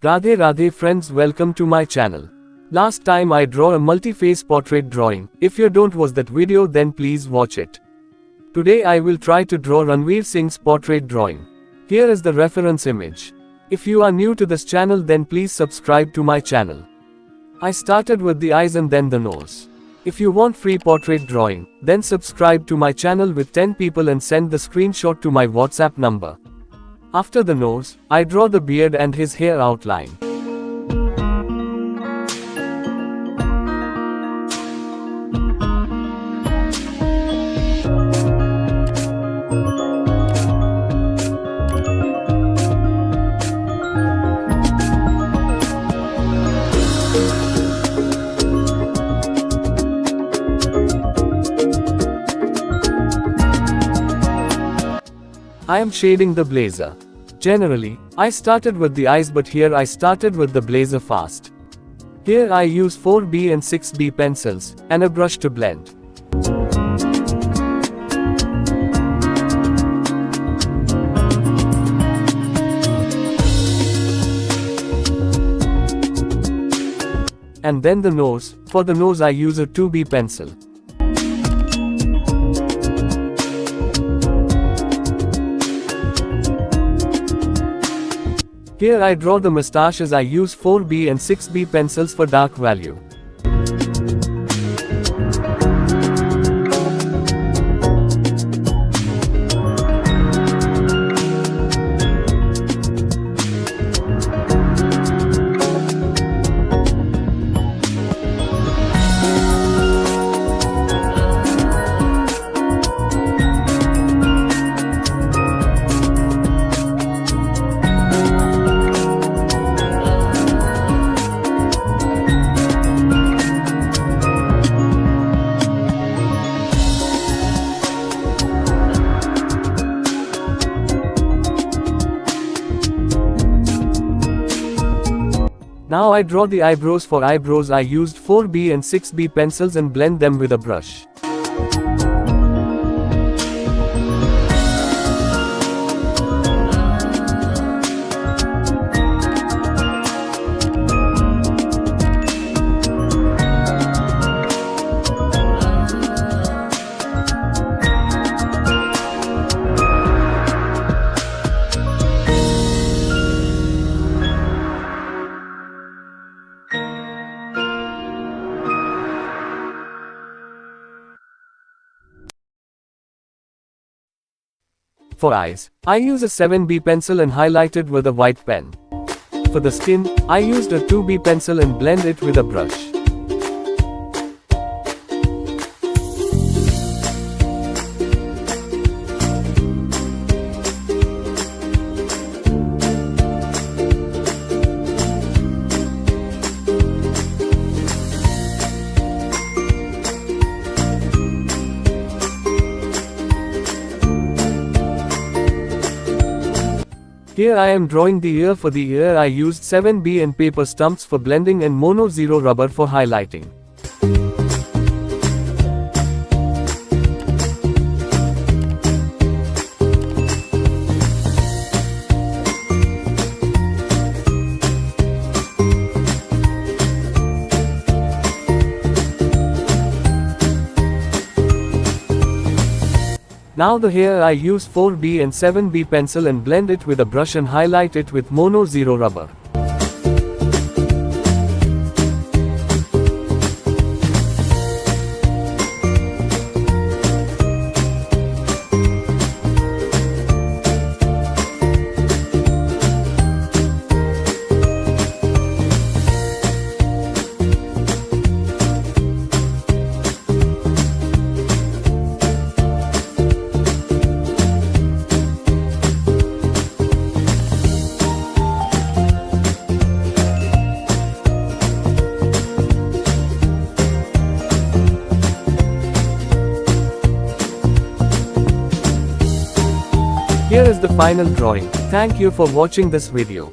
Radhe Radhe friends, welcome to my channel. Last time I draw a multi-face portrait drawing. If you don't watch that video, then please watch it. Today I will try to draw Ranveer Singh's portrait drawing. Here is the reference image. If you are new to this channel, then please subscribe to my channel. I started with the eyes and then the nose. If you want free portrait drawing, then subscribe to my channel with 10 people and send the screenshot to my WhatsApp number. After the nose, I draw the beard and his hair outline. I am shading the blazer. Generally, I started with the eyes, but here I started with the blazer fast. Here I use 4B and 6B pencils, and a brush to blend. And then the nose. For the nose I use a 2B pencil. Here I draw the mustaches. I use 4B and 6B pencils for dark value. Now I draw the eyebrows. For eyebrows I used 4B and 6B pencils and blend them with a brush. For eyes, I use a 7B pencil and highlight it with a white pen. For the skin, I used a 2B pencil and blend it with a brush. Here I am drawing the ear. For the ear I used 7B and paper stumps for blending and mono 0 rubber for highlighting. Now the hair I use 4B and 7B pencil and blend it with a brush and highlight it with mono 0 rubber. Here is the final drawing. Thank you for watching this video.